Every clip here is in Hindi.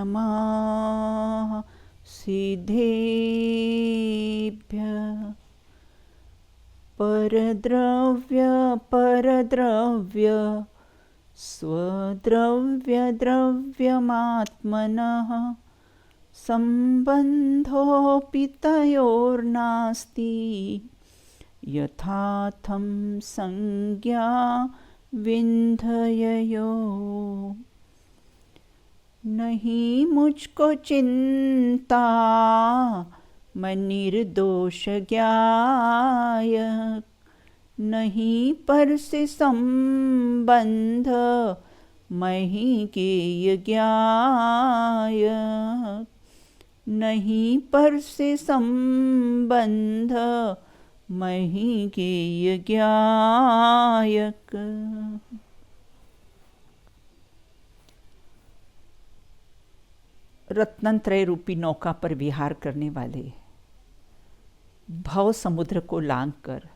नमः सिद्धेभ्यः। परद्रव्य स्वद्रव्यद्रव्यमात्मनः सम्बन्धोऽपि तयोर्नास्ति यथार्थं संज्ञा विन्धययो। नहीं मुझको चिंता मैं निर्दोष ज्ञाय, नहीं पर से संबंध मैं ही ज्ञेय ज्ञाय, नहीं पर से संबंध मैं ही ज्ञेय ज्ञायक। रत्नत्रय रूपी नौका पर विहार करने वाले भव समुद्र को लांघकर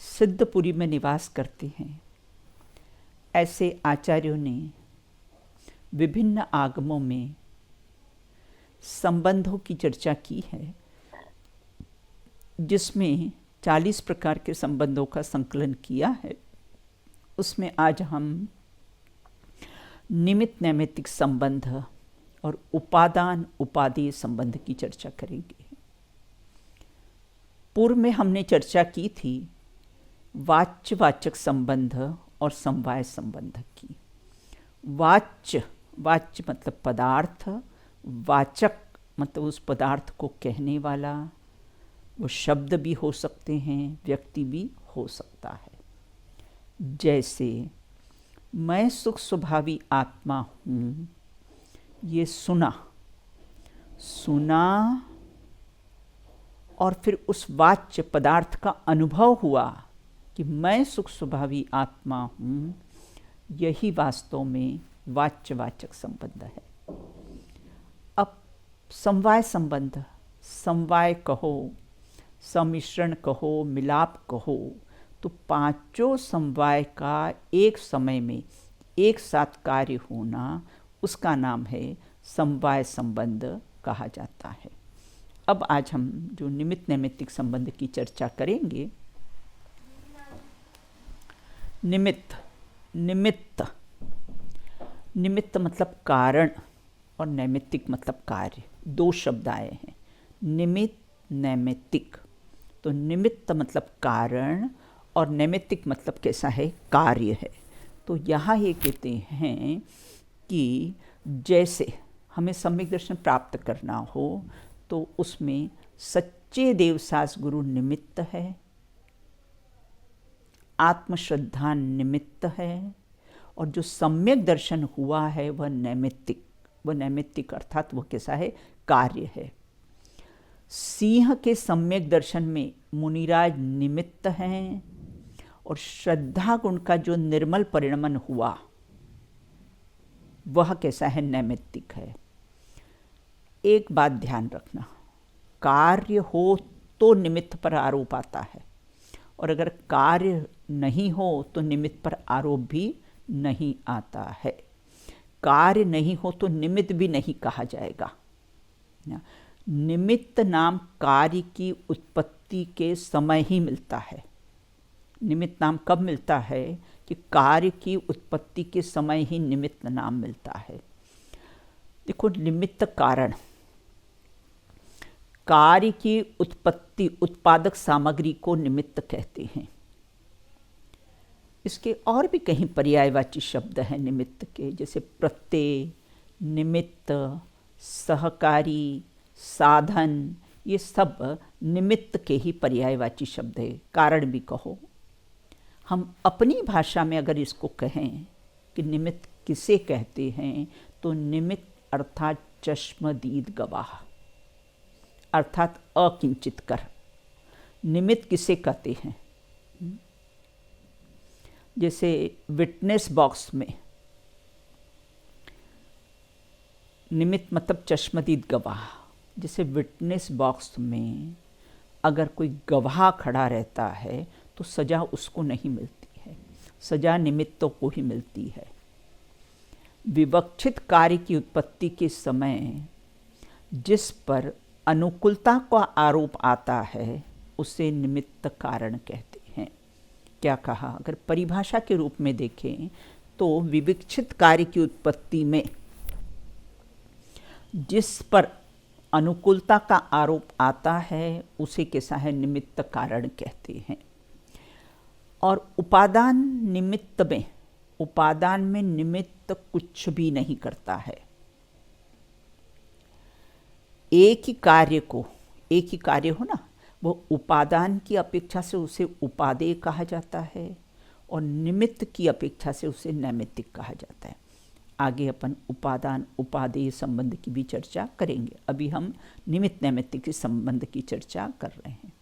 सिद्धपुरी में निवास करते हैं, ऐसे आचार्यों ने विभिन्न आगमों में संबंधों की चर्चा की है, जिसमें 40 प्रकार के संबंधों का संकलन किया है। उसमें आज हम निमित्त नैमित्तिक संबंध और उपादान उपादेय संबंध की चर्चा करेंगे। पूर्व में हमने चर्चा की थी वाच्य वाचक संबंध और समवाय संबंध की। वाच्य मतलब पदार्थ, वाचक मतलब उस पदार्थ को कहने वाला। वो शब्द भी हो सकते हैं, व्यक्ति भी हो सकता है। जैसे मैं सुख स्वभावी आत्मा हूँ, ये सुना और फिर उस वाच्य पदार्थ का अनुभव हुआ कि मैं सुख स्वभावी आत्मा हूँ, यही वास्तव में वाच्य वाचक संबंध है। अब समवाय संबंध, समवाय कहो, सम्मिश्रण कहो, मिलाप कहो, तो पांचों समवाय का एक समय में एक साथ कार्य होना, उसका नाम है समवाय संबंध कहा जाता है। अब आज हम जो निमित्त नैमित्तिक संबंध की चर्चा करेंगे। निमित्त मतलब कारण और नैमित्तिक मतलब कार्य, दो शब्द आए हैं, निमित्त नैमित्तिक। तो निमित्त मतलब कारण और नैमित्तिक मतलब कैसा है, कार्य है। तो यहाँ ये कहते हैं कि जैसे हमें सम्यक दर्शन प्राप्त करना हो तो उसमें सच्चे देवसास गुरु निमित्त है, आत्मश्रद्धा निमित्त है, और जो सम्यक दर्शन हुआ है वह नैमित्तिक अर्थात वह कैसा है, कार्य है। सिंह के सम्यक दर्शन में मुनिराज निमित्त हैं, और श्रद्धा गुण का जो निर्मल परिणमन हुआ वह कैसा है, नैमित्तिक है। एक बात ध्यान रखना, कार्य हो तो निमित्त पर आरोप आता है, और अगर कार्य नहीं हो तो निमित्त पर आरोप भी नहीं आता है। कार्य नहीं हो तो निमित्त भी नहीं कहा जाएगा। निमित्त नाम कार्य की उत्पत्ति के समय ही मिलता है। निमित्त नाम कब मिलता है कि कार्य की उत्पत्ति के समय ही निमित्त नाम मिलता है। देखो, निमित्त कारण, कार्य की उत्पत्ति, उत्पादक सामग्री को निमित्त कहते हैं। इसके और भी कहीं पर्यायवाची शब्द हैं निमित्त के, जैसे प्रत्यय, निमित्त, सहकारी, साधन, ये सब निमित्त के ही पर्यायवाची शब्द है। कारण भी कहो। हम अपनी भाषा में अगर इसको कहें कि निमित्त किसे कहते हैं, तो निमित्त अर्थात चश्मदीद गवाह, अर्थात अकिंचित कर। निमित्त किसे कहते हैं? जैसे विटनेस बॉक्स में निमित्त मतलब चश्मदीद गवाह। जैसे विटनेस बॉक्स में अगर कोई गवाह खड़ा रहता है तो सज़ा उसको नहीं मिलती है, सज़ा निमित्तों को ही मिलती है। विवक्षित कार्य की उत्पत्ति के समय जिस पर अनुकूलता का आरोप आता है उसे निमित्त कारण कहते हैं। क्या कहा? अगर परिभाषा के रूप में देखें तो विवक्षित कार्य की उत्पत्ति में जिस पर अनुकूलता का आरोप आता है उसे कैसा है? निमित्त कारण कहते हैं। और उपादान में निमित्त कुछ भी नहीं करता है। एक ही कार्य हो ना, वो उपादान की अपेक्षा से उसे उपादेय कहा जाता है और निमित्त की अपेक्षा से उसे नैमित्तिक कहा जाता है। आगे अपन उपादान उपादेय संबंध की भी चर्चा करेंगे, अभी हम निमित्त नैमित्तिक के संबंध की चर्चा कर रहे हैं।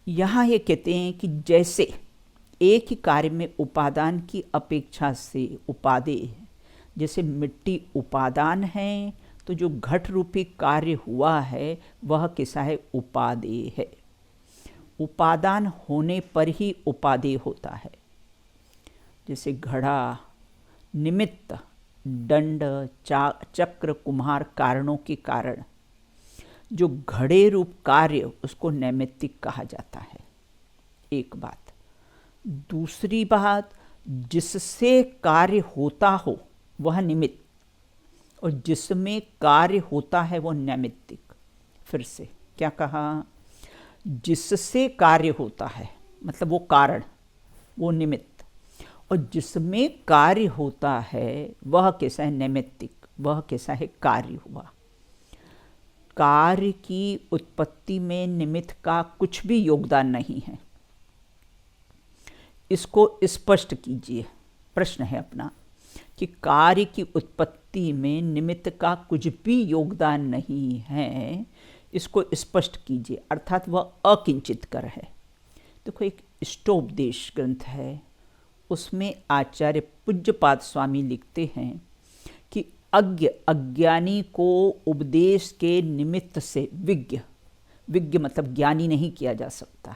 यहाँ ये कहते हैं कि जैसे एक ही कार्य में उपादान की अपेक्षा से उपादेय है, जैसे मिट्टी उपादान है तो जो घट रूपी कार्य हुआ है वह कैसा है? उपादेय है। उपादान होने पर ही उपादेय होता है। जैसे घड़ा, निमित्त, दंड, चक्र, कुम्हार कारणों के कारण जो घड़े रूप कार्य उसको नैमित्तिक कहा जाता है। एक बात। दूसरी बात, जिससे कार्य होता हो वह निमित्त और जिसमें कार्य होता है वो नैमित्तिक। फिर से क्या कहा? जिससे कार्य होता है मतलब वो कारण, वो निमित्त, और जिसमें कार्य होता है वह कैसा है? नैमित्तिक। वह कैसा है? कार्य हुआ। कार्य की उत्पत्ति में निमित्त का कुछ भी योगदान नहीं है। इसको स्पष्ट कीजिए। प्रश्न है अपना कि कार्य की उत्पत्ति में निमित्त का कुछ भी योगदान नहीं है, इसको स्पष्ट कीजिए, अर्थात वह अकिंचित कर है। देखो, एक इष्टोपदेश ग्रंथ है, उसमें आचार्य पूज्यपाद स्वामी लिखते हैं कि अज्ञानी को उपदेश के निमित्त से विज्ञ मतलब ज्ञानी नहीं किया जा सकता।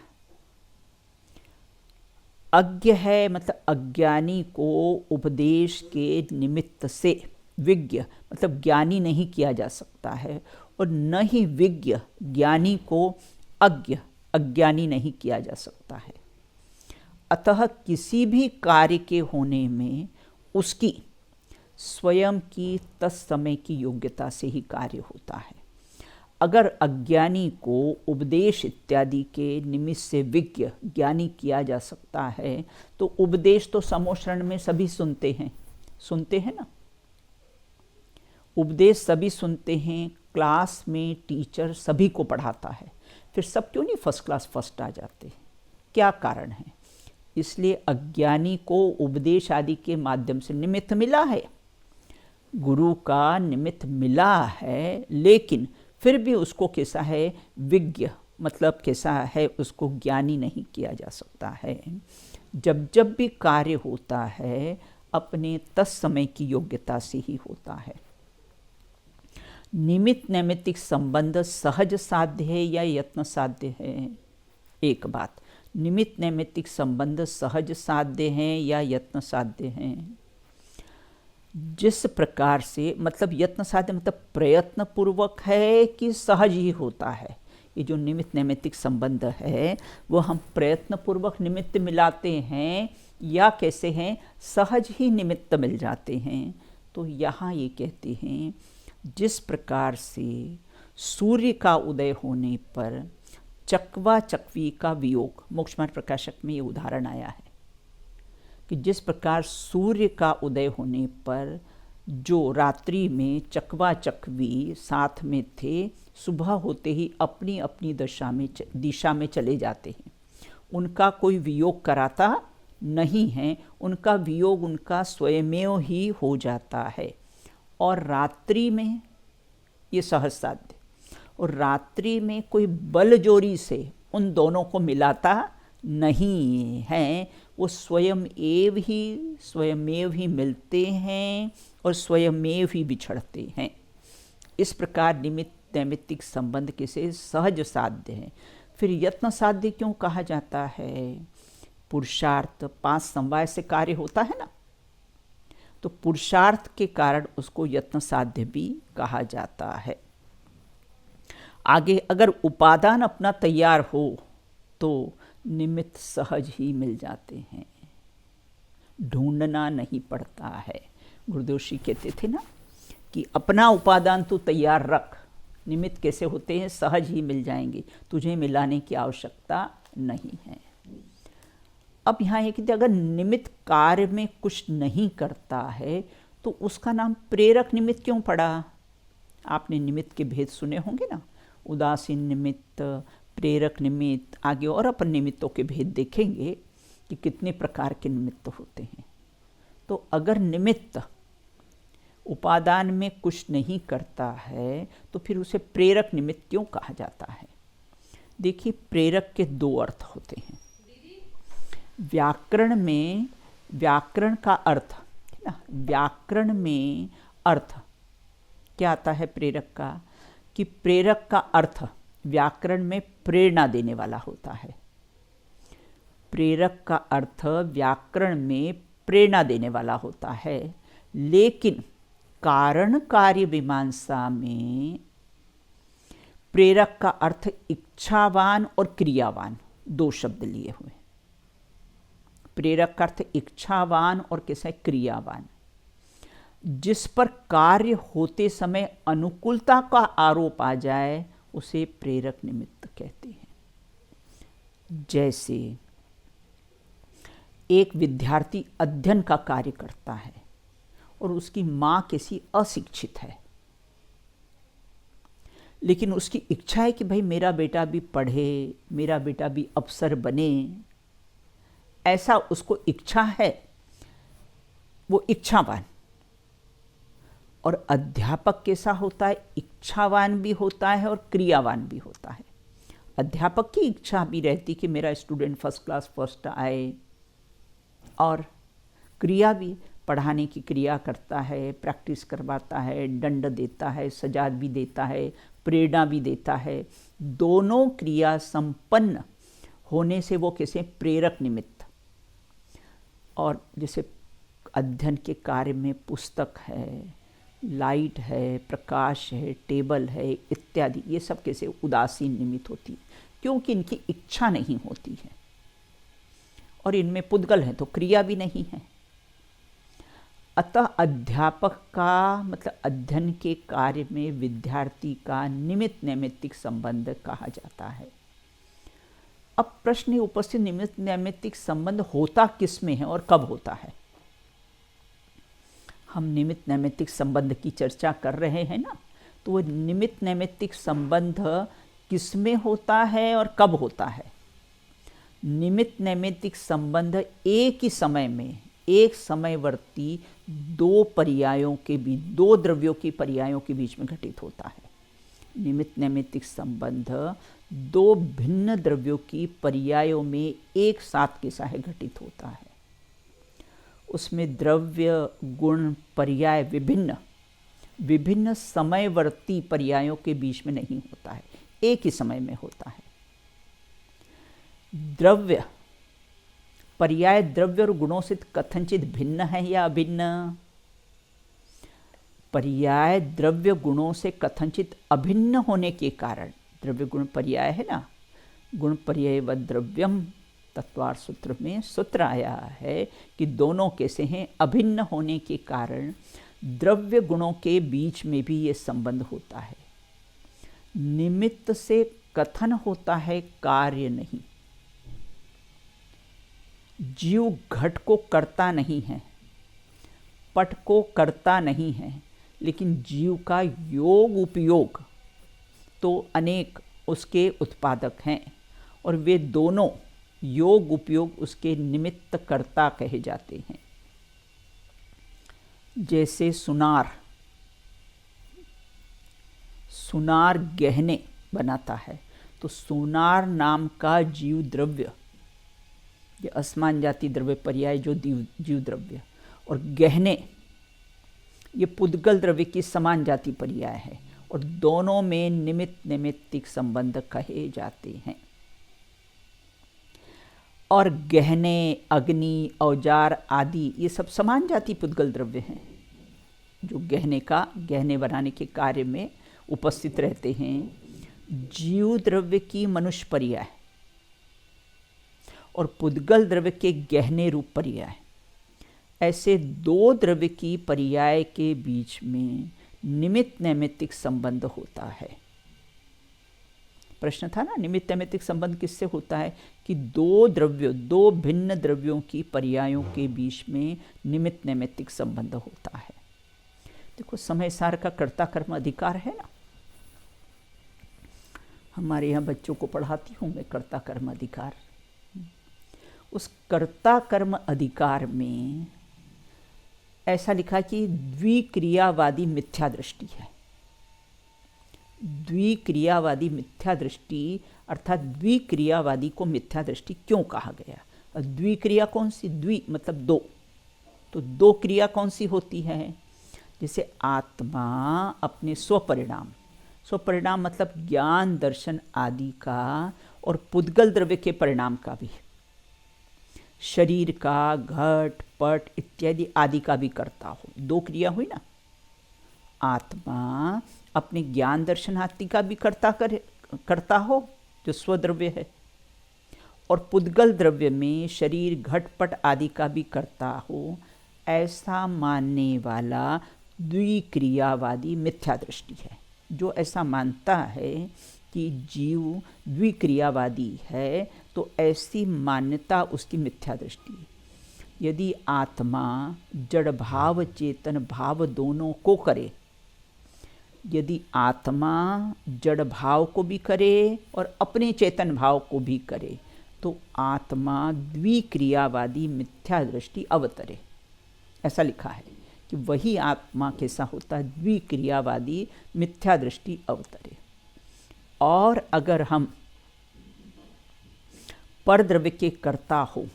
अज्ञ है मतलब अज्ञानी को उपदेश के निमित्त से विज्ञ मतलब ज्ञानी नहीं किया जा सकता है, और न ही विज्ञ ज्ञानी को अज्ञानी नहीं किया जा सकता है। अतः किसी भी कार्य के होने में उसकी स्वयं की तत्समय की योग्यता से ही कार्य होता है। अगर अज्ञानी को उपदेश इत्यादि के निमित्त से विज्ञ ज्ञानी किया जा सकता है तो उपदेश तो समोशरण में सभी सुनते हैं ना। उपदेश सभी सुनते हैं, क्लास में टीचर सभी को पढ़ाता है, फिर सब क्यों नहीं फर्स्ट क्लास फर्स्ट आ जाते? क्या कारण है? इसलिए अज्ञानी को उपदेश आदि के माध्यम से निमित्त मिला है, गुरु का निमित्त मिला है, लेकिन फिर भी उसको कैसा है? विज्ञ मतलब कैसा है? उसको ज्ञानी नहीं किया जा सकता है। जब जब भी कार्य होता है अपने तत्समय की योग्यता से ही होता है। निमित्त नैमित्तिक संबंध सहज साध्य है या यत्न साध्य है? एक बात, निमित्त नैमित्तिक संबंध सहज साध्य हैं या यत्न साध्य हैं? जिस प्रकार से मतलब यत्न साध्य मतलब प्रयत्न पूर्वक है कि सहज ही होता है। ये जो निमित्त नैमित्तिक संबंध है वो हम प्रयत्न पूर्वक निमित्त मिलाते हैं या कैसे हैं? सहज ही निमित्त मिल जाते हैं। तो यहाँ ये कहते हैं जिस प्रकार से सूर्य का उदय होने पर चकवा चकवी का वियोग, मोक्षमार्ग प्रकाशक में ये उदाहरण आया है कि जिस प्रकार सूर्य का उदय होने पर जो रात्रि में चकवा चकवी साथ में थे, सुबह होते ही अपनी अपनी दिशा में चले जाते हैं। उनका कोई वियोग कराता नहीं है, उनका वियोग उनका स्वयमेव ही हो जाता है। और रात्रि में ये सहज साध्य, और रात्रि में कोई बल जोरी से उन दोनों को मिलाता नहीं है, वो स्वयमेव ही मिलते हैं और स्वयमेव ही बिछड़ते हैं। इस प्रकार निमित्त नैमित्तिक संबंध किसे सहज साध्य है। फिर यत्न साध्य क्यों कहा जाता है? पुरुषार्थ 5 समवाय से कार्य होता है ना, तो पुरुषार्थ के कारण उसको यत्न साध्य भी कहा जाता है। आगे अगर उपादान अपना तैयार हो तो निमित्त सहज ही मिल जाते हैं, ढूंढना नहीं पड़ता है। गुरुदेव श्री कहते थे ना कि अपना उपादान तू तैयार रख, निमित्त कैसे होते हैं, सहज ही मिल जाएंगे, तुझे मिलाने की आवश्यकता नहीं है। अब यहाँ है कि अगर निमित्त कार्य में कुछ नहीं करता है तो उसका नाम प्रेरक निमित्त क्यों पड़ा? आपने निमित्त के भेद सुने होंगे ना, उदासीन निमित्त, प्रेरक निमित्त, आगे और अपन निमित्तों के भेद देखेंगे कि कितने प्रकार के निमित्त होते हैं। तो अगर निमित्त उपादान में कुछ नहीं करता है तो फिर उसे प्रेरक निमित्त क्यों कहा जाता है? देखिए, प्रेरक के दो अर्थ होते हैं। व्याकरण में व्याकरण का अर्थ है ना, व्याकरण में अर्थ क्या आता है प्रेरक का, कि प्रेरक का अर्थ व्याकरण में प्रेरणा देने वाला होता है। प्रेरक का अर्थ व्याकरण में प्रेरणा देने वाला होता है, लेकिन कारण कार्य मीमांसा में प्रेरक का अर्थ इच्छावान और क्रियावान दो शब्द लिए हुए। प्रेरक का अर्थ इच्छावान और कैसे क्रियावान, जिस पर कार्य होते समय अनुकूलता का आरोप आ जाए उसे प्रेरक निमित्त कहते हैं। जैसे एक विद्यार्थी अध्ययन का कार्य करता है और उसकी माँ कैसी अशिक्षित है, लेकिन उसकी इच्छा है कि भाई मेरा बेटा भी पढ़े, मेरा बेटा भी अफसर बने, ऐसा उसको इच्छा है, वो इच्छावान। और अध्यापक कैसा होता है, इच्छावान भी होता है और क्रियावान भी होता है। अध्यापक की इच्छा भी रहती कि मेरा स्टूडेंट फर्स्ट क्लास फर्स्ट आए, और क्रिया भी, पढ़ाने की क्रिया करता है, प्रैक्टिस करवाता है, दंड देता है, सजा भी देता है, प्रेरणा भी देता है। दोनों क्रिया संपन्न होने से वो कैसे प्रेरक निमित्त। और जैसे अध्ययन के कार्य में पुस्तक है, लाइट है, प्रकाश है, टेबल है इत्यादि, ये सब कैसे उदासीन निमित्त होती है, क्योंकि इनकी इच्छा नहीं होती है और इनमें पुद्गल है तो क्रिया भी नहीं है। अतः अध्यापक का मतलब अध्ययन के कार्य में विद्यार्थी का निमित्त नैमित्तिक संबंध कहा जाता है। अब प्रश्न उपस्थित, निमित्त नैमित्तिक संबंध होता किस में है और कब होता है? हम निमित्त नैमित्तिक संबंध की चर्चा कर रहे हैं ना, तो वो निमित्त नैमित्तिक संबंध किस में होता है और कब होता है? निमित्त नैमित्तिक संबंध एक ही समय में, एक समयवर्ती दो पर्यायों के बीच, दो द्रव्यों की पर्यायों के बीच में घटित होता है। निमित्त नैमित्तिक संबंध दो भिन्न द्रव्यों की पर्यायों में एक साथ कैसा है घटित होता है। उसमें द्रव्य गुण पर्याय विभिन्न विभिन्न समयवर्ती पर्यायों के बीच में नहीं होता है, एक ही समय में होता है। द्रव्य पर्याय द्रव्य और गुणों से कथनचित भिन्न है या अभिन्न? पर्याय द्रव्य गुणों से कथनचित अभिन्न होने के कारण, द्रव्य गुण पर्याय है ना, गुण पर्याय व द्रव्यम तत्वार्थ सूत्र में सूत्र आया है कि दोनों कैसे हैं, अभिन्न होने के कारण द्रव्य गुणों के बीच में भी ये संबंध होता है। निमित्त से कथन होता है, कार्य नहीं। जीव घट को करता नहीं है, पट को करता नहीं है, लेकिन जीव का योग उपयोग तो अनेक उसके उत्पादक हैं और वे दोनों योग उपयोग उसके निमित्त कर्ता कहे जाते हैं। जैसे सुनार गहने बनाता है, तो सुनार नाम का जीव द्रव्य, ये असमान जाति द्रव्य पर्याय जो जीव द्रव्य, और गहने ये पुद्गल द्रव्य की समान जाति पर्याय है, और दोनों में निमित्त नैमित्तिक संबंध कहे जाते हैं। और गहने, अग्नि, औजार आदि ये सब समान जाति पुद्गल द्रव्य हैं, जो गहने बनाने के कार्य में उपस्थित रहते हैं। जीव द्रव्य की मनुष्य पर्याय और पुद्गल द्रव्य के गहने रूप पर्याय, ऐसे दो द्रव्य की पर्याय के बीच में निमित्त नैमित्तिक संबंध होता है। प्रश्न था ना, निमित्त नैमित्तिक संबंध किससे होता है? कि दो भिन्न द्रव्यों की पर्यायों के बीच में निमित्त नैमित्तिक संबंध होता है। देखो, समय सार का कर्ता कर्म अधिकार है ना, हमारे यहाँ बच्चों को पढ़ाती हूँ मैं कर्ता कर्म अधिकार। उस कर्ता कर्म अधिकार में ऐसा लिखा कि द्विक्रियावादी मिथ्या दृष्टि है। द्विक्रियावादी मिथ्या दृष्टि अर्थात द्विक्रियावादी को मिथ्या दृष्टि क्यों कहा गया? द्विक्रिया कौन सी? द्वि मतलब दो, तो दो क्रिया कौन सी होती है? जैसे आत्मा अपने स्वपरिणाम मतलब ज्ञान, दर्शन आदि का, और पुद्गल द्रव्य के परिणाम का भी, शरीर का, घट पट इत्यादि आदि का भी करता हो। दो क्रिया हुई ना। आत्मा अपने ज्ञान, दर्शन आदि का भी करता हो, जो स्वद्रव्य है, और पुद्गल द्रव्य में शरीर, घट पट आदि का भी करता हो, ऐसा मानने वाला द्विक्रियावादी मिथ्या दृष्टि है। जो ऐसा मानता है कि जीव द्विक्रियावादी है, तो ऐसी मान्यता उसकी मिथ्या दृष्टि है। यदि आत्मा जड़ भाव, चेतन भाव दोनों को करे, यदि आत्मा जड़ भाव को भी करे और अपने चेतन भाव को भी करे, तो आत्मा द्विक्रियावादी मिथ्या दृष्टि अवतरे। ऐसा लिखा है कि वही आत्मा कैसा होता है? द्विक्रियावादी मिथ्या दृष्टि अवतरे। और अगर हम पर द्रव्य के कर्ता हो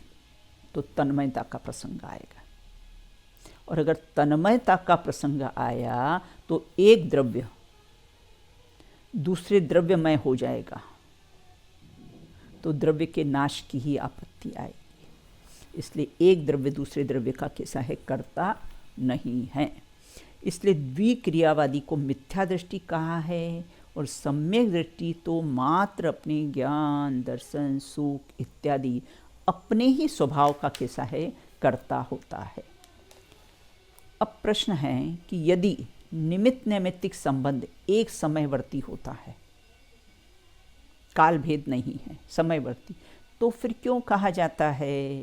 तो तन्मयता का प्रसंग आएगा, और अगर तन्मयता का प्रसंग आया तो एक द्रव्य दूसरे द्रव्यमय हो जाएगा, तो द्रव्य के नाश की ही आपत्ति आएगी। इसलिए एक द्रव्य दूसरे द्रव्य का कैसा है? कर्ता नहीं है। इसलिए द्विक्रियावादी को मिथ्या दृष्टि कहा है, और सम्यक दृष्टि तो मात्र अपने ज्ञान, दर्शन, सुख इत्यादि अपने ही स्वभाव का कैसा है? कर्ता होता है। अब प्रश्न है कि यदि निमित्त नैमित्तिक संबंध एक समयवर्ती होता है, काल भेद नहीं है, समयवर्ती, तो फिर क्यों कहा जाता है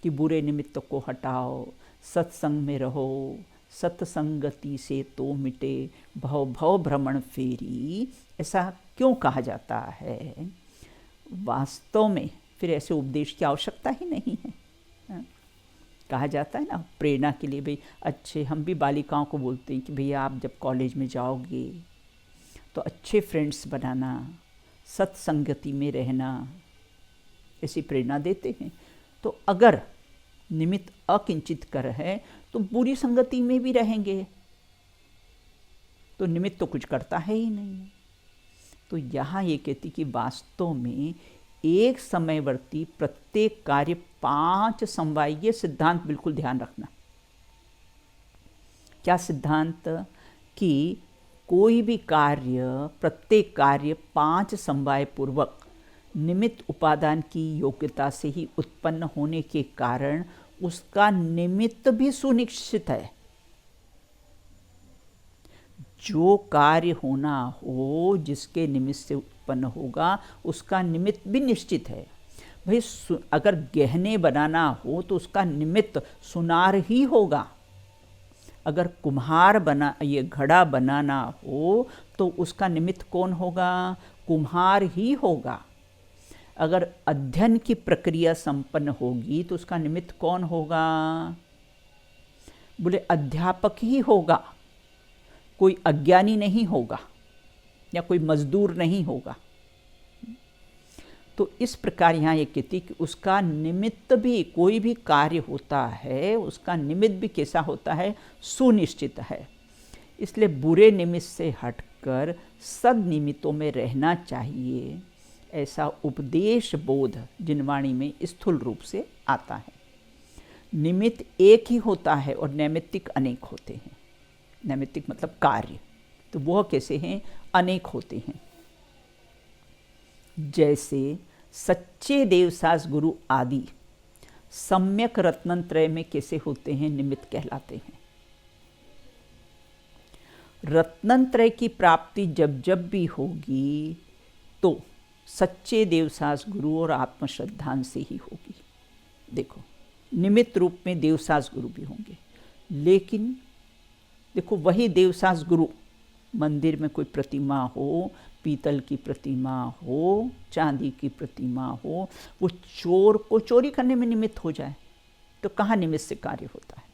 कि बुरे निमित्त को हटाओ, सत्संग में रहो, सत्संगति से तो मिटे भव भव भ्रमण फेरी? ऐसा क्यों कहा जाता है? वास्तव में फिर ऐसे उपदेश की आवश्यकता ही नहीं है। कहा जाता है ना प्रेरणा के लिए, भाई अच्छे, हम भी बालिकाओं को बोलते हैं कि भैया आप जब कॉलेज में जाओगे तो अच्छे फ्रेंड्स बनाना, सत्संगति में रहना, ऐसी प्रेरणा देते हैं। तो अगर निमित्त अकिंचित कर है तो बुरी संगति में भी रहेंगे, तो निमित्त तो कुछ करता है ही नहीं। तो यहाँ ये कहती कि वास्तव में एक समयवर्ती प्रत्येक कार्य 5 समवाय, ये सिद्धांत बिल्कुल ध्यान रखना। क्या सिद्धांत? कि कोई भी कार्य, प्रत्येक कार्य 5 समवाय पूर्वक निमित्त उपादान की योग्यता से ही उत्पन्न होने के कारण उसका निमित्त भी सुनिश्चित है। जो कार्य होना हो, जिसके निमित्त से उत्पन्न होगा, उसका निमित्त भी निश्चित है। भाई अगर गहने बनाना हो तो उसका निमित्त सुनार ही होगा। अगर कुम्हार ये घड़ा बनाना हो तो उसका निमित्त कौन होगा? कुम्हार ही होगा। अगर अध्ययन की प्रक्रिया संपन्न होगी तो उसका निमित्त कौन होगा? बोले अध्यापक ही होगा, कोई अज्ञानी नहीं होगा या कोई मजदूर नहीं होगा। तो इस प्रकार यहाँ ये कहती कि उसका निमित्त भी, कोई भी कार्य होता है उसका निमित्त भी कैसा होता है? सुनिश्चित है। इसलिए बुरे निमित्त से हटकर सद निमित्तों में रहना चाहिए। ऐसा उपदेश बोध जिनवाणी में स्थूल रूप से आता है। निमित्त एक ही होता है और नैमित्तिक अनेक होते हैं। नैमित्तिक मतलब कार्य, तो वह कैसे हैं? अनेक होते हैं। जैसे सच्चे देवसास गुरु आदि सम्यक रत्नत्रय में कैसे होते हैं? निमित्त कहलाते हैं। रत्नत्रय की प्राप्ति जब जब भी होगी तो सच्चे देवसास गुरु और आत्मश्रद्धान से ही होगी। देखो, निमित्त रूप में देवसास गुरु भी होंगे, लेकिन देखो वही देवसास गुरु मंदिर में कोई प्रतिमा हो, पीतल की प्रतिमा हो, चांदी की प्रतिमा हो, वो चोर को चोरी करने में निमित्त हो जाए तो कहाँ निमित्त से कार्य होता है?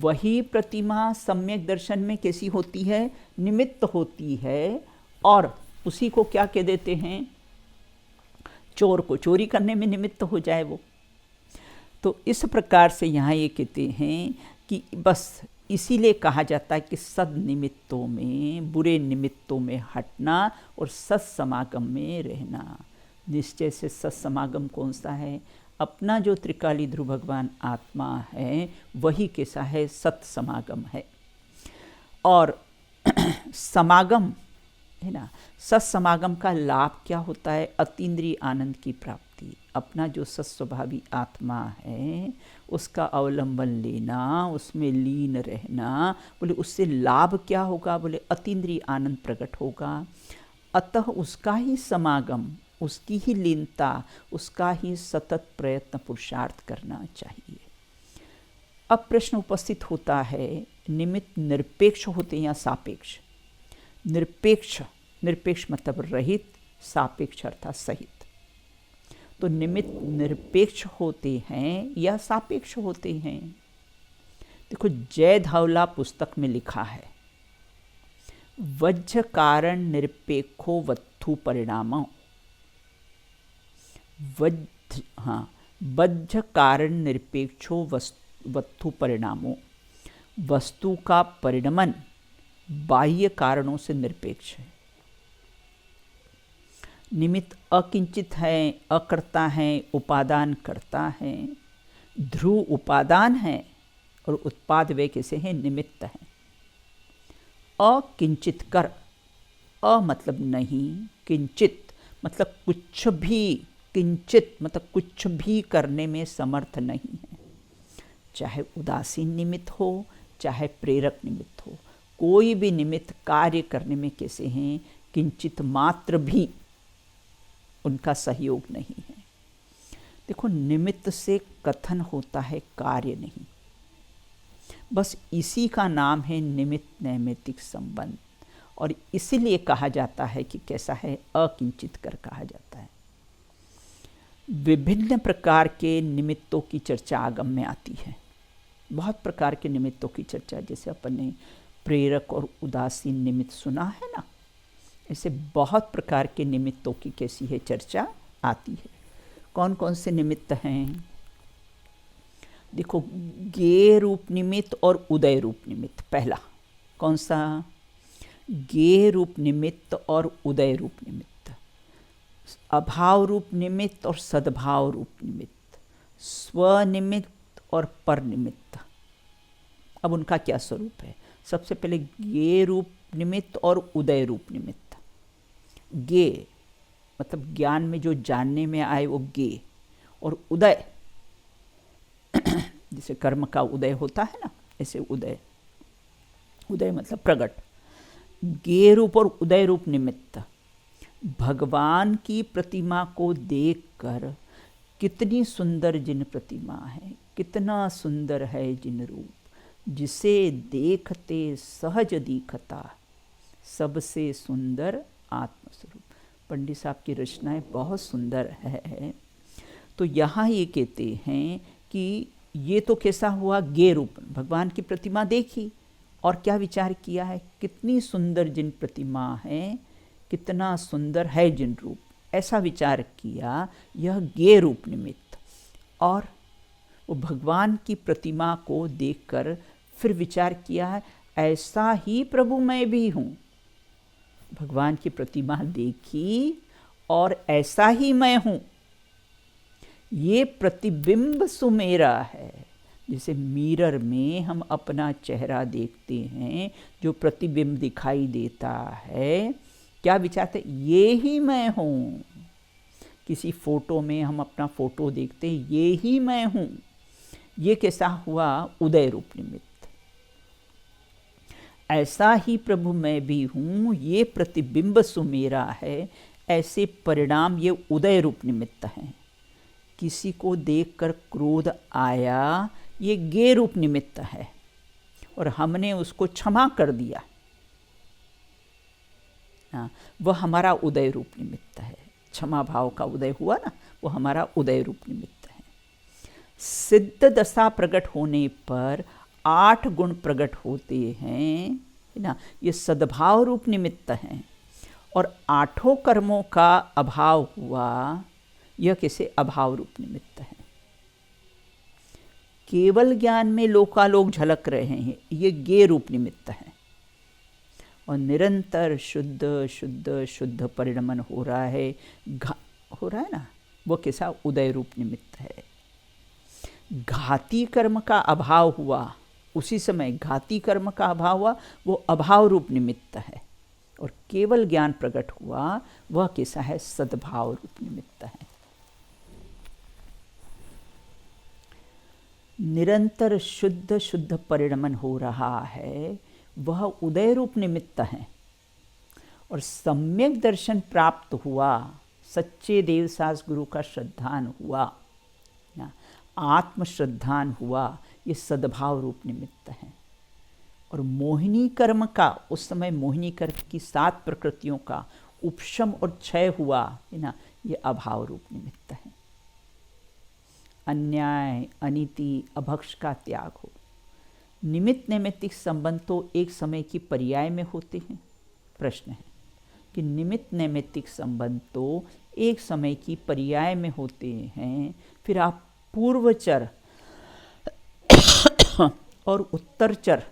वही प्रतिमा सम्यक दर्शन में कैसी होती है? निमित्त होती है। और उसी को क्या कह देते हैं? चोर को चोरी करने में निमित्त हो जाए वो। तो इस प्रकार से यहाँ ये कहते हैं कि बस इसीलिए कहा जाता है कि सद निमित्तों में, बुरे निमित्तों में हटना और सत्समागम में रहना। निश्चय से सत्समागम कौन सा है? अपना जो त्रिकाली ध्रुव भगवान आत्मा है वही कैसा है? सत्समागम है। और समागम है ना, सत्समागम का लाभ क्या होता है? अतीन्द्रिय आनंद की प्राप्ति। अपना जो सत्स्वभावी आत्मा है उसका अवलंबन लेना, उसमें लीन रहना। बोले उससे लाभ क्या होगा? बोले अतीन्द्रिय आनंद प्रकट होगा। अतः उसका ही समागम, उसकी ही लीनता, उसका ही सतत प्रयत्न पुरुषार्थ करना चाहिए। अब प्रश्न उपस्थित होता है, निमित्त निरपेक्ष होते हैं या सापेक्ष? निरपेक्ष, निरपेक्ष मतलब रहित, सापेक्ष अर्थात सहित। तो निमित्त निरपेक्ष होते हैं या सापेक्ष होते हैं? देखो, जय धवला पुस्तक में लिखा है, वज्र कारण निरपेक्षो वत्थु परिणामो। वज्र कारण निरपेक्षो वस्तु परिणामो। वस्तु का परिणमन बाह्य कारणों से निरपेक्ष है। निमित्त अकिंचित है, अकर्ता है, उपादान करता है। ध्रुव उपादान है और उत्पाद वे कैसे हैं? निमित्त है। अकिंचित कर, अ मतलब नहीं, किंचित मतलब कुछ भी, किंचित मतलब कुछ भी करने में समर्थ नहीं है। चाहे उदासीन निमित्त हो, चाहे प्रेरक निमित्त हो, कोई भी निमित्त कार्य करने में कैसे हैं? किंचित मात्र भी उनका सहयोग नहीं है। देखो, निमित्त से कथन होता है, कार्य नहीं। बस इसी का नाम है निमित्त नैमित्तिक संबंध। और इसीलिए कहा जाता है कि कैसा है? अकिंचित कर कहा जाता है। विभिन्न प्रकार के निमित्तों की चर्चा आगम में आती है। बहुत प्रकार के निमित्तों की चर्चा, जैसे अपन ने प्रेरक और उदासीन निमित्त सुना है ना, ऐसे बहुत प्रकार के निमित्तों की कैसी है? चर्चा आती है। कौन कौन से निमित्त हैं? देखो, ज्ञेय रूप निमित्त और उदय रूप निमित्त। पहला कौन सा? ज्ञेय रूप निमित्त और उदय रूप निमित्त। अभाव रूप निमित्त और सद्भाव रूप निमित्त। स्वनिमित्त और पर निमित्त। अब उनका क्या स्वरूप है? सबसे पहले ज्ञेय रूप निमित्त और उदय रूप निमित्त। ज्ञेय मतलब ज्ञान में जो जानने में आए वो ज्ञेय, और उदय जैसे कर्म का उदय होता है ना, ऐसे उदय, उदय मतलब प्रकट। ज्ञेय रूप और उदय रूप निमित्त। भगवान की प्रतिमा को देखकर कितनी सुंदर जिन प्रतिमा है, कितना सुंदर है जिन रूप, जिसे देखते सहज दिखता, सबसे सुंदर आत्मस्वरूप। पंडित साहब की रचनाएं बहुत सुंदर है। तो यहाँ ये कहते हैं कि ये तो कैसा हुआ? ज्ञेय रूप, भगवान की प्रतिमा देखी और क्या विचार किया है? कितनी सुंदर जिन प्रतिमा है, कितना सुंदर है जिन रूप, ऐसा विचार किया। यह ज्ञेय रूप निमित्त। और वो भगवान की प्रतिमा को देखकर फिर विचार किया है, ऐसा ही प्रभु मैं भी हूँ। भगवान की प्रतिमा देखी और ऐसा ही मैं हूँ, ये प्रतिबिंब सुमेरा है। जैसे मिरर में हम अपना चेहरा देखते हैं, जो प्रतिबिंब दिखाई देता है, क्या विचारते, ये ही मैं हूँ। किसी फोटो में हम अपना फोटो देखते हैं, ये ही मैं हूँ। ये कैसा हुआ, उदय रूप निमित्त। ऐसा ही प्रभु मैं भी हूँ, ये प्रतिबिंब सुमेरा है। ऐसे परिणाम ये उदय रूप निमित्त हैं। किसी को देखकर क्रोध आया, ये गे रूप निमित्त है, और हमने उसको क्षमा कर दिया, वह हमारा उदय रूप निमित्त है। क्षमा भाव का उदय हुआ ना, वो हमारा उदय रूप निमित्त है। सिद्ध दशा प्रकट होने पर 8 गुण प्रकट होते हैं, है ना, ये सद्भाव रूप निमित्त हैं। और 8 कर्मों का अभाव हुआ, यह कैसे अभाव रूप निमित्त है। केवल ज्ञान में लोकालोक झलक रहे हैं, ये गे रूप निमित्त है। और निरंतर शुद्ध शुद्ध शुद्ध परिणमन हो रहा है, हो रहा है ना, वो कैसा उदय रूप निमित्त है। घाती कर्म का अभाव हुआ, उसी समय घाती कर्म का अभाव हुआ, वो अभाव रूप निमित्त है। और केवल ज्ञान प्रकट हुआ, वह कैसा है, सद्भाव रूप निमित्त है। निरंतर शुद्ध शुद्ध परिणमन हो रहा है, वह उदय रूप निमित्त है। और सम्यक दर्शन प्राप्त हुआ, सच्चे देवसास गुरु का श्रद्धान हुआ, आत्म श्रद्धान हुआ, ये सद्भाव रूप निमित्त है। और मोहिनी कर्म का, उस समय मोहिनी कर्म की 7 प्रकृतियों का उपशम और क्षय हुआ, है ना, ये अभाव रूप निमित्त है। अन्याय, अनीति, अभक्ष का त्याग हो। निमित्त नैमित्तिक संबंध तो एक समय की पर्याय में होते हैं। प्रश्न है कि निमित्त नैमित्तिक संबंध तो एक समय की पर्याय में होते हैं, फिर आप पूर्वचर और उत्तरचर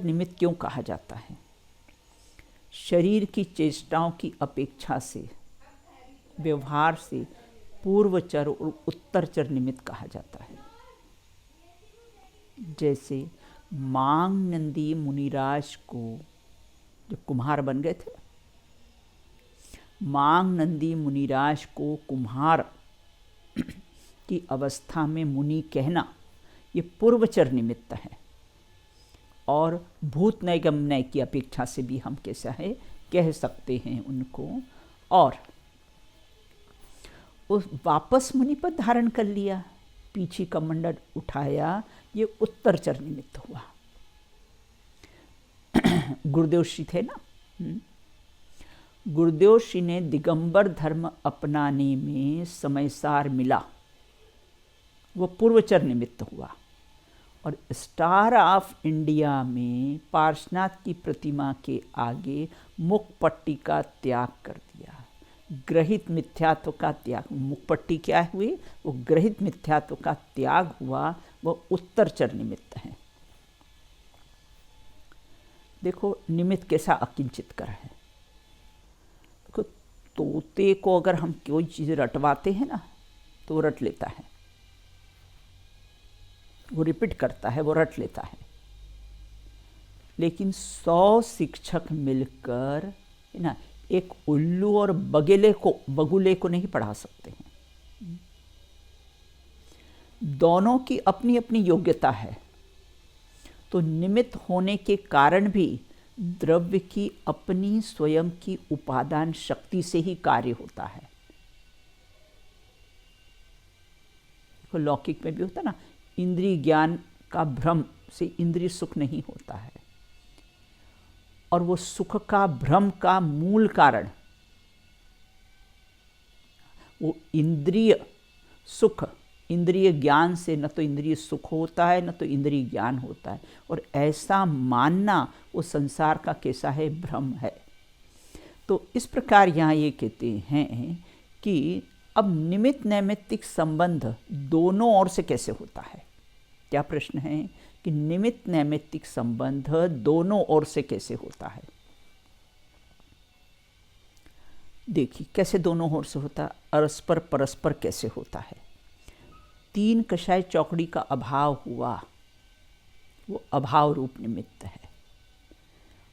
निमित्त क्यों कहा जाता है? शरीर की चेष्टाओं की अपेक्षा से, व्यवहार से पूर्वचर और उत्तरचर निमित्त कहा जाता है। जैसे मांग नंदी मुनिराज को, जो कुम्हार बन गए थे, मांग नंदी मुनिराज को कुम्हार की अवस्था में मुनि कहना, ये पूर्वचर निमित्त है। और भूत नैगम नय की अपेक्षा से भी हम कैसा है कह सकते हैं उनको। और उस वापस मुनि पद धारण कर लिया, पीछे कमंडल उठाया, ये उत्तरचर निमित्त हुआ। गुरुदेव श्री थे ना, गुरुदेव श्री ने दिगंबर धर्म अपनाने में समयसार मिला, वो पूर्वचर निमित्त हुआ। और स्टार ऑफ इंडिया में पार्श्वनाथ की प्रतिमा के आगे मुख पट्टी का त्याग कर दिया, ग्रहित मिथ्यात्व का त्याग। मुख पट्टी क्या हुई, वो ग्रहित मिथ्यात्व का त्याग हुआ, वो उत्तरचर निमित्त है। देखो निमित्त कैसा अकिंचित कर है। देखो तोते को अगर हम कोई चीज़ रटवाते हैं ना, तो वो रट लेता है, वो रिपीट करता है, वो रट लेता है। लेकिन 100 शिक्षक मिलकर, है ना, एक उल्लू और बगुले को नहीं पढ़ा सकते हैं। दोनों की अपनी अपनी योग्यता है। तो निमित्त होने के कारण भी द्रव्य की अपनी स्वयं की उपादान शक्ति से ही कार्य होता है। तो लौकिक में भी होता ना, इंद्रिय ज्ञान का भ्रम से इंद्रिय सुख नहीं होता है। और वो सुख का भ्रम का मूल कारण, वो इंद्रिय सुख, इंद्रिय ज्ञान से न तो इंद्रिय सुख होता है, न तो इंद्रिय ज्ञान होता है। और ऐसा मानना वो संसार का कैसा है, भ्रम है। तो इस प्रकार यहाँ ये कहते हैं कि अब निमित्त नैमित्तिक संबंध दोनों ओर से कैसे होता है। क्या प्रश्न है कि निमित्त नैमित्तिक संबंध दोनों ओर से कैसे होता है। देखिए कैसे दोनों ओर से होता, अरस्पर परस्पर कैसे होता है। तीन कषाय चौकड़ी का अभाव हुआ, वो अभाव रूप निमित्त है।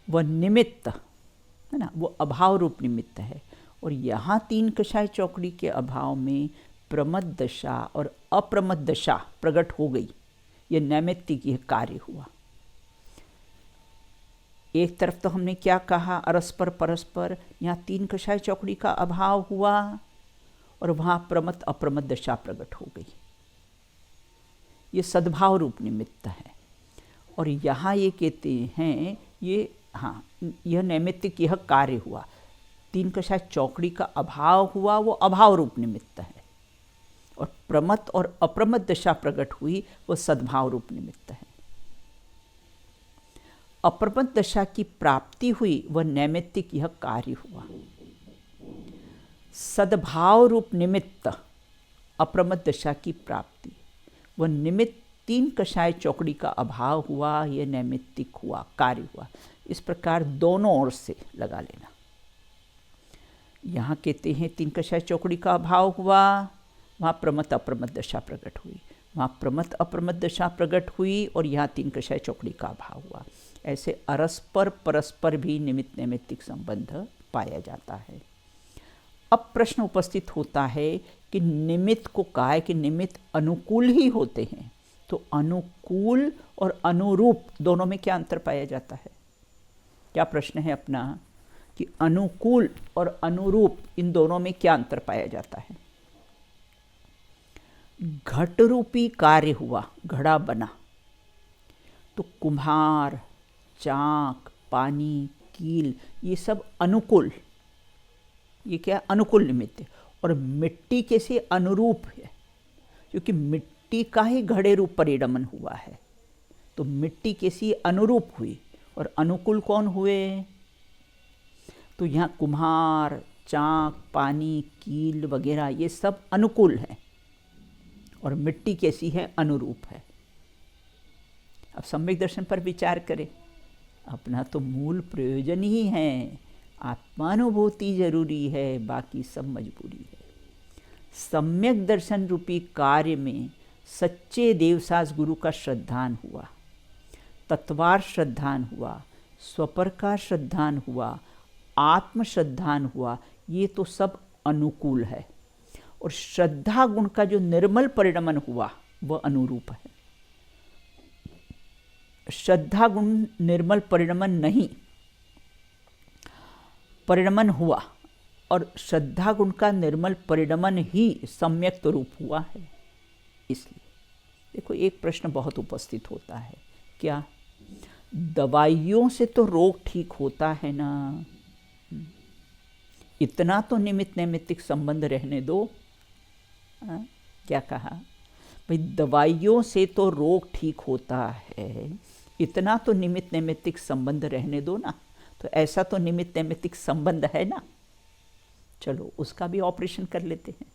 वह निमित्त है ना, वो अभाव रूप निमित्त है। और यहाँ तीन कषाय चौकड़ी के अभाव में प्रमद दशा और अप्रमद दशा प्रकट हो गई। ये नैमित्तिक यह कार्य हुआ। एक तरफ तो हमने क्या कहा, अरस्पर परस्पर, यहाँ तीन कषाय चौकड़ी का अभाव हुआ और वहाँ प्रमद अप्रमद दशा प्रकट हो गई। ये सद्भाव रूप निमित्त है। और यहाँ ये कहते हैं ये हाँ, यह नैमित्तिक यह कार्य हुआ। तीन कषाय चौकड़ी का अभाव हुआ, वो अभाव रूप निमित्त है। और प्रमद और अप्रमद दशा प्रकट हुई, वो सद्भाव रूप निमित्त है। अप्रमद दशा की प्राप्ति हुई, वह नैमित्तिक यह कार्य हुआ। सद्भाव रूप निमित्त अप्रमद दशा की प्राप्ति, वह निमित्त तीन कषाय चौकड़ी का अभाव हुआ, यह नैमित्तिक हुआ, कार्य हुआ। इस प्रकार दोनों ओर से लगा लेना। यहाँ कहते हैं तीन कषाय चौकड़ी का अभाव हुआ, वहाँ प्रमद अप्रमद दशा प्रकट हुई, वहाँ प्रमद अप्रमद दशा प्रकट हुई और यहाँ तीन कषाय चौकड़ी का अभाव हुआ। ऐसे अरस्पर परस्पर भी निमित्त नैमित्तिक संबंध पाया जाता है। अब प्रश्न उपस्थित होता है कि निमित्त को कहा है कि निमित्त अनुकूल ही होते हैं, तो अनुकूल और अनुरूप दोनों में क्या अंतर पाया जाता है? क्या प्रश्न है अपना कि अनुकूल और अनुरूप इन दोनों में क्या अंतर पाया जाता है? घट रूपी कार्य हुआ, घड़ा बना, तो कुम्हार, चाक, पानी, कील, ये सब अनुकूल, ये क्या अनुकूल निमित्त है। और मिट्टी कैसे अनुरूप है, क्योंकि मिट्टी का ही घड़े रूप परिणमन हुआ है, तो मिट्टी कैसी अनुरूप हुई और अनुकूल कौन हुए? तो यहाँ कुम्हार, चाक, पानी, कील वगैरह ये सब अनुकूल हैं और मिट्टी कैसी है? अनुरूप है। अब सम्यक दर्शन पर विचार करें। अपना तो मूल प्रयोजन ही है, आत्मानुभूति जरूरी है, बाकी सब मजबूरी है। सम्यक दर्शन रूपी कार्य में सच्चे देवसास गुरु का श्रद्धान हुआ, तत्वार श्रद्धान हुआ, स्वप्रकाश श्रद्धान हुआ, आत्म श्रद्धान हुआ, ये तो सब अनुकूल है। और श्रद्धा गुण का जो निर्मल परिणमन हुआ वह अनुरूप है। श्रद्धा गुण निर्मल परिणमन नहीं, परिणमन हुआ, और श्रद्धा गुण का निर्मल परिणमन ही सम्यक तो रूप हुआ है। इसलिए देखो एक प्रश्न बहुत उपस्थित होता है, क्या दवाइयों से तो रोग ठीक होता है ना? इतना तो निमित्त नैमित्तिक संबंध रहने दो। क्या कहा भाई, दवाइयों से तो रोग ठीक होता है, इतना तो निमित्त नैमित्तिक संबंध रहने दो ना। तो ऐसा तो निमित्त नैमित्तिक संबंध है ना, चलो उसका भी ऑपरेशन कर लेते हैं।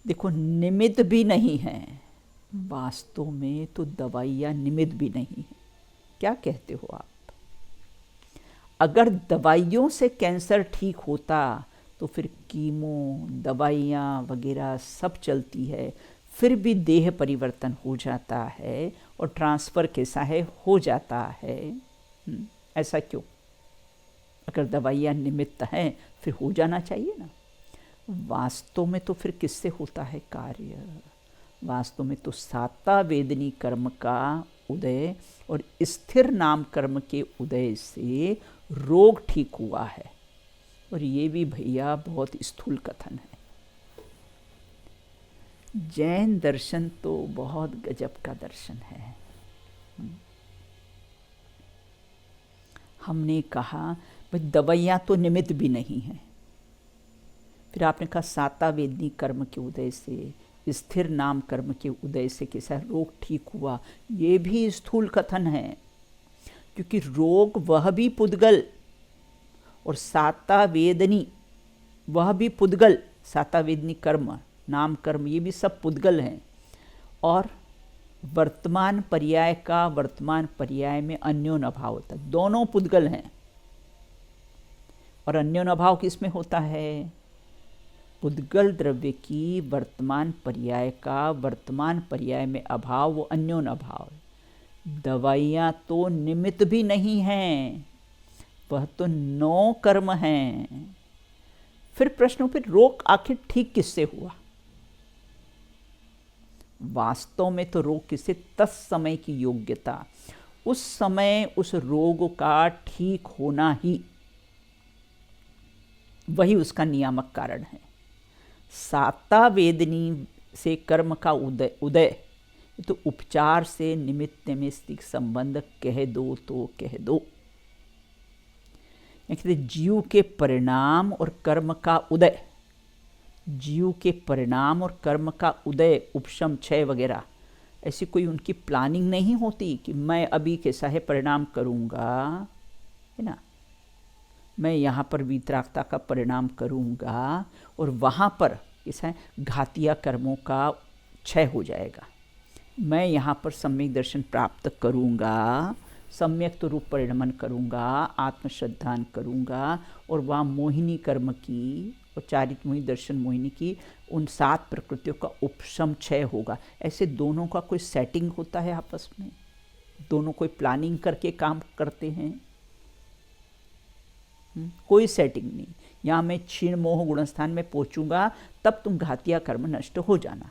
देखो निमित्त भी नहीं है, वास्तव में तो दवाइयाँ निमित्त भी नहीं है। क्या कहते हो आप? अगर दवाइयों से कैंसर ठीक होता तो फिर कीमो दवाइयाँ वगैरह सब चलती है, फिर भी देह परिवर्तन हो जाता है और ट्रांसफ़र कैसा है हो जाता है। ऐसा क्यों? अगर दवाइयाँ निमित्त हैं फिर हो जाना चाहिए ना। वास्तव में तो फिर किससे होता है कार्य? वास्तव में तो साता वेदनी कर्म का उदय और स्थिर नाम कर्म के उदय से रोग ठीक हुआ है। और ये भी भैया बहुत स्थूल कथन है। जैन दर्शन तो बहुत गजब का दर्शन है। हमने कहा भाई दवाइयाँ तो निमित्त भी नहीं हैं, फिर आपने कहा साता वेदनी कर्म के उदय से, स्थिर नाम कर्म के उदय से कैसा रोग ठीक हुआ, ये भी स्थूल कथन है। क्योंकि रोग वह भी पुद्गल और साता वेदनी वह भी पुद्गल, साता वेदनी कर्म नाम कर्म ये भी सब पुद्गल हैं। और वर्तमान पर्याय का वर्तमान पर्याय में अन्योन अभाव होता है, दोनों पुद्गल हैं। और अन्योनाभाव किसमें होता है? पुद्गल द्रव्य की वर्तमान पर्याय का वर्तमान पर्याय में अभाव, वो अन्योनाभाव है। दवाइयाँ तो निमित्त भी नहीं हैं, वह तो नौ कर्म हैं। फिर प्रश्न, फिर रोग आखिर ठीक किससे हुआ? वास्तव में तो रोग किससे? तत्समय की योग्यता, उस समय उस रोग का ठीक होना ही, वही उसका नियामक कारण है। साता वेदनी से कर्म का उदय तो उपचार से निमित्त नैमित्तिक संबंध कह दो तो कह दो। जीव के परिणाम और कर्म का उदय, जीव के परिणाम और कर्म का उदय, उपशम, क्षय वगैरह, ऐसी कोई उनकी प्लानिंग नहीं होती कि मैं अभी कैसा है परिणाम करूँगा, है ना, मैं यहाँ पर वीतरागता का परिणाम करूँगा और वहाँ पर कैसा है घातिया कर्मों का क्षय हो जाएगा। मैं यहाँ पर सम्यक दर्शन प्राप्त करूँगा, सम्यक तो रूप परिणमन करूँगा, आत्मश्रद्धान करूँगा और वहाँ मोहिनी कर्म की और चारित मोहिनी दर्शन मोहिनी की उन 7 प्रकृतियों का उपशम क्षय होगा। ऐसे दोनों का कोई सेटिंग होता है आपस में? दोनों कोई प्लानिंग करके काम करते हैं? कोई सेटिंग नहीं। यहाँ मैं क्षीण मोह गुणस्थान में पहुँचूँगा तब तुम घातिया कर्म नष्ट हो जाना,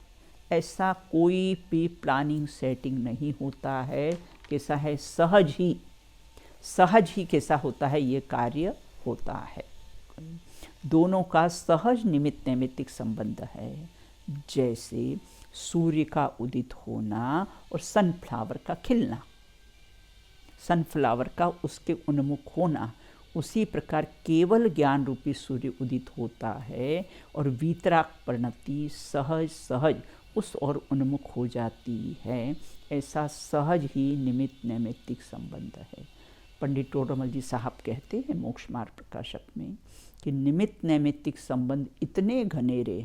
ऐसा कोई भी प्लानिंग सेटिंग नहीं होता है। कैसा है? सहज ही कैसा होता है? ये कार्य होता है। दोनों का सहज निमित्त नैमित्तिक संबंध है। जैसे सूर्य का उदित होना और सनफ्लावर का खिलना, सनफ्लावर का उसके उन्मुख होना, उसी प्रकार केवल ज्ञान रूपी सूर्य उदित होता है और वीतराग परिणति सहज उस ओर उन्मुख हो जाती है। ऐसा सहज ही निमित्त नैमित्तिक संबंध है। पंडित टोडरमल जी साहब कहते हैं मोक्ष मार्ग प्रकाशक में कि निमित्त नैमित्तिक संबंध इतने घनेरे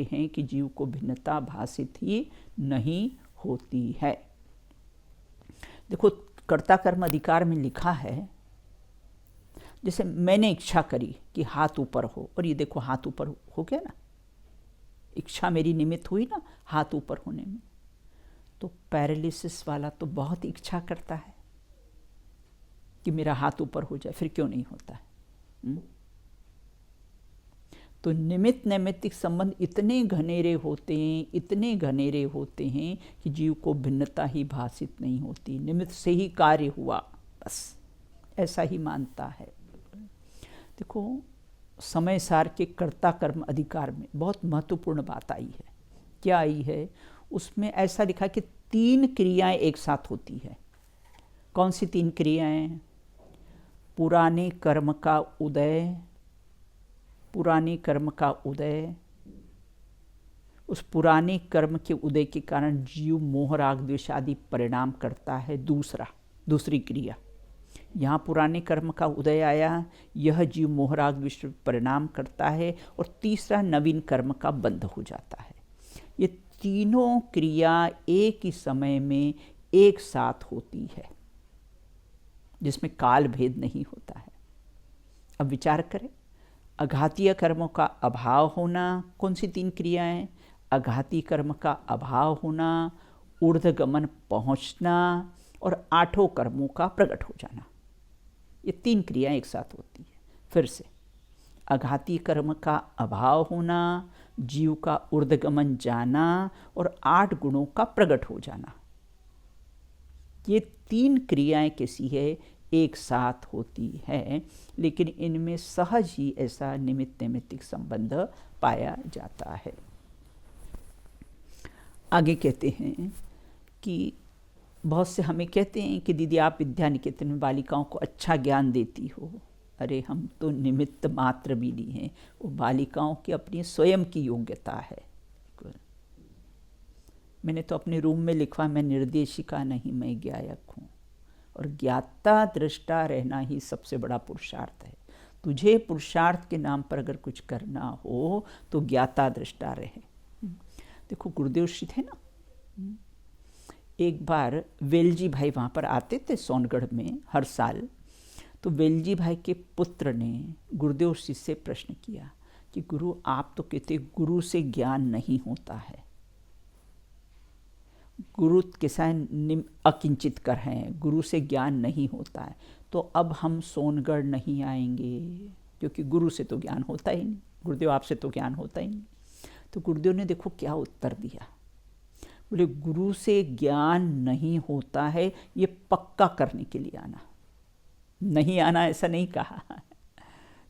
हैं कि जीव को भिन्नता भासित ही नहीं होती है। देखो, कर्ता कर्म अधिकार में लिखा है, जैसे मैंने इच्छा करी कि हाथ ऊपर हो, और ये देखो हाथ ऊपर हो गया ना, इच्छा मेरी निमित्त हुई ना हाथ ऊपर होने में। तो पैरालिसिस वाला तो बहुत इच्छा करता है कि मेरा हाथ ऊपर हो जाए, फिर क्यों नहीं होता है? तो निमित्त नैमित्तिक संबंध इतने घनेरे होते हैं कि जीव को भिन्नता ही भासित नहीं होती। निमित्त से ही कार्य हुआ, बस ऐसा ही मानता है। देखो, समय सार के कर्ता कर्म अधिकार में बहुत महत्वपूर्ण बात आई है। क्या आई है? उसमें ऐसा लिखा कि 3 क्रियाएं एक साथ होती है। कौन सी 3 क्रियाएं? पुराने कर्म का उदय, उस पुराने कर्म के उदय के कारण जीव मोह राग द्वेष आदि परिणाम करता है। दूसरी क्रिया, यहाँ पुराने कर्म का उदय आया, यह जीव मोह राग द्वेष परिणाम करता है, और तीसरा नवीन कर्म का बंध हो जाता है। ये तीनों क्रिया एक ही समय में एक साथ होती है, जिसमें काल भेद नहीं होता है। अब विचार करें, अघातीय कर्मों का अभाव होना, कौन सी 3 क्रियाएं? अघाती कर्म का अभाव होना, ऊर्ध्वगमन पहुंचना और 8 कर्मों का प्रकट हो जाना। ये 3 क्रियाएं एक साथ होती है। फिर से, अघाती कर्म का अभाव होना, जीव का ऊर्ध्वगमन जाना और 8 गुणों का प्रकट हो जाना। ये 3 क्रियाएं कैसी है? एक साथ होती है, लेकिन इनमें सहज ही ऐसा निमित्त नैमित्तिक संबंध पाया जाता है। आगे कहते हैं कि बहुत से हमें कहते हैं कि दीदी आप विद्या निकेतन में बालिकाओं को अच्छा ज्ञान देती हो। अरे हम तो निमित्त मात्र भी नहीं हैं, वो बालिकाओं की अपनी स्वयं की योग्यता है। मैंने तो अपने रूम में लिखवा, मैं निर्देशिका नहीं, मैं ज्ञायक हूँ, और ज्ञाता दृष्टा रहना ही सबसे बड़ा पुरुषार्थ है। तुझे पुरुषार्थ के नाम पर अगर कुछ करना हो तो ज्ञाता दृष्टा रहे। देखो, गुरुदेव श्री थे ना, एक बार वेलजी भाई वहाँ पर आते थे सोनगढ़ में हर साल, तो वेलजी भाई के पुत्र ने गुरुदेव जी से प्रश्न किया कि गुरु, आप तो कहते गुरु से ज्ञान नहीं होता है, गुरु कैसा है, अकिंचित कर हैं, गुरु से ज्ञान नहीं होता है, तो अब हम सोनगढ़ नहीं आएंगे क्योंकि गुरु से तो ज्ञान होता ही नहीं, गुरुदेव आपसे तो ज्ञान होता ही नहीं। तो गुरुदेव ने देखो क्या उत्तर दिया, बोले गुरु से ज्ञान नहीं होता है, ये पक्का करने के लिए आना, नहीं आना ऐसा नहीं कहा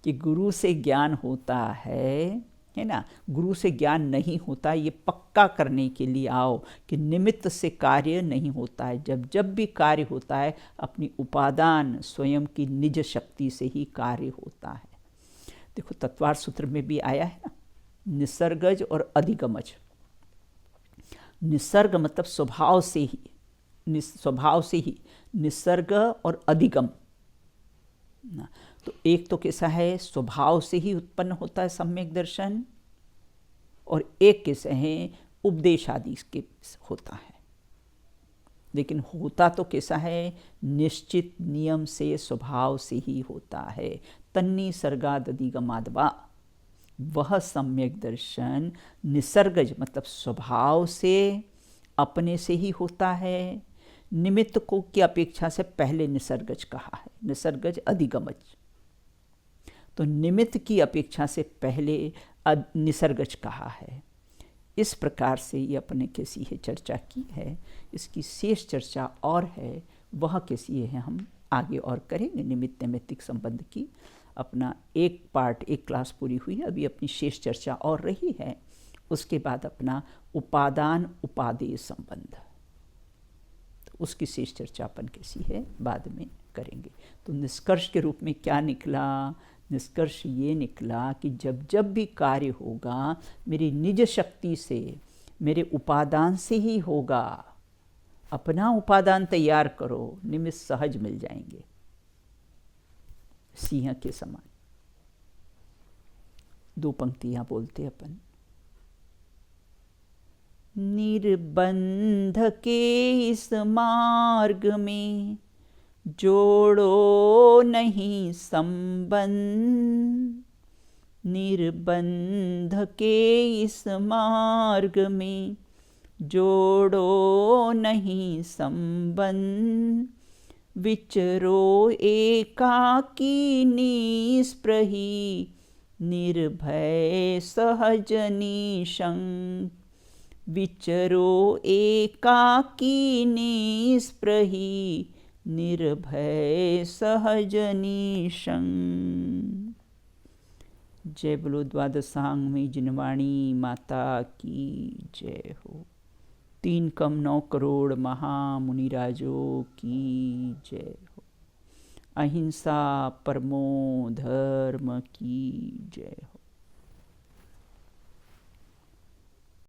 कि गुरु से ज्ञान होता है ना, गुरु से ज्ञान नहीं होता, ये पक्का करने के लिए आओ कि निमित्त से कार्य नहीं होता है, जब जब भी कार्य होता है अपनी उपादान स्वयं की निज शक्ति से ही कार्य होता है। देखो तत्वार्थ सूत्र में भी आया है ना, निसर्गज और अधिगमज। निसर्ग मतलब स्वभाव से ही, निसर्ग और अधिगम ना। तो एक तो कैसा है, स्वभाव से ही उत्पन्न होता है सम्यक दर्शन, और एक कैसे है उपदेश आदि के होता है। लेकिन होता तो कैसा है, निश्चित नियम से स्वभाव से ही होता है। तन्नी सर्गाद अधिगमादवा, वह सम्यक दर्शन निसर्गज मतलब स्वभाव से अपने से ही होता है। निमित्त को की अपेक्षा से पहले निसर्गज कहा है, निसर्गज अधिगमज, तो निमित्त की अपेक्षा से पहले निसर्गज कहा है। इस प्रकार से ये अपने कैसी है चर्चा की है, इसकी शेष चर्चा और है, वह कैसी है हम आगे और करेंगे। निमित्त नैमित्तिक संबंध की अपना एक पार्ट, एक क्लास पूरी हुई, अभी अपनी शेष चर्चा और रही है। उसके बाद अपना उपादान उपादेय संबंध, तो उसकी शेष चर्चा अपन कैसी है बाद में करेंगे। तो निष्कर्ष के रूप में क्या निकला, निष्कर्ष ये निकला कि जब जब भी कार्य होगा मेरी निज शक्ति से, मेरे उपादान से ही होगा। अपना उपादान तैयार करो, निमित्त सहज मिल जाएंगे, सिंह के समान। दो पंक्तियां बोलते अपन, निर्बंध के इस मार्ग में जोड़ो नहीं संबंध, निर्बंध के इस मार्ग में जोड़ो नहीं संबंध, विचरो एकाकी निस्पृही, निर्भय सहज निशंक, विचरो एकाकी निस्पृही, निर्भय सहज निशंक। जय बोलो द्वादशांग में जिनवाणी माता की जय हो। 3,9 करोड़ महामुनिराजों की जय हो। अहिंसा परमो धर्म की जय हो।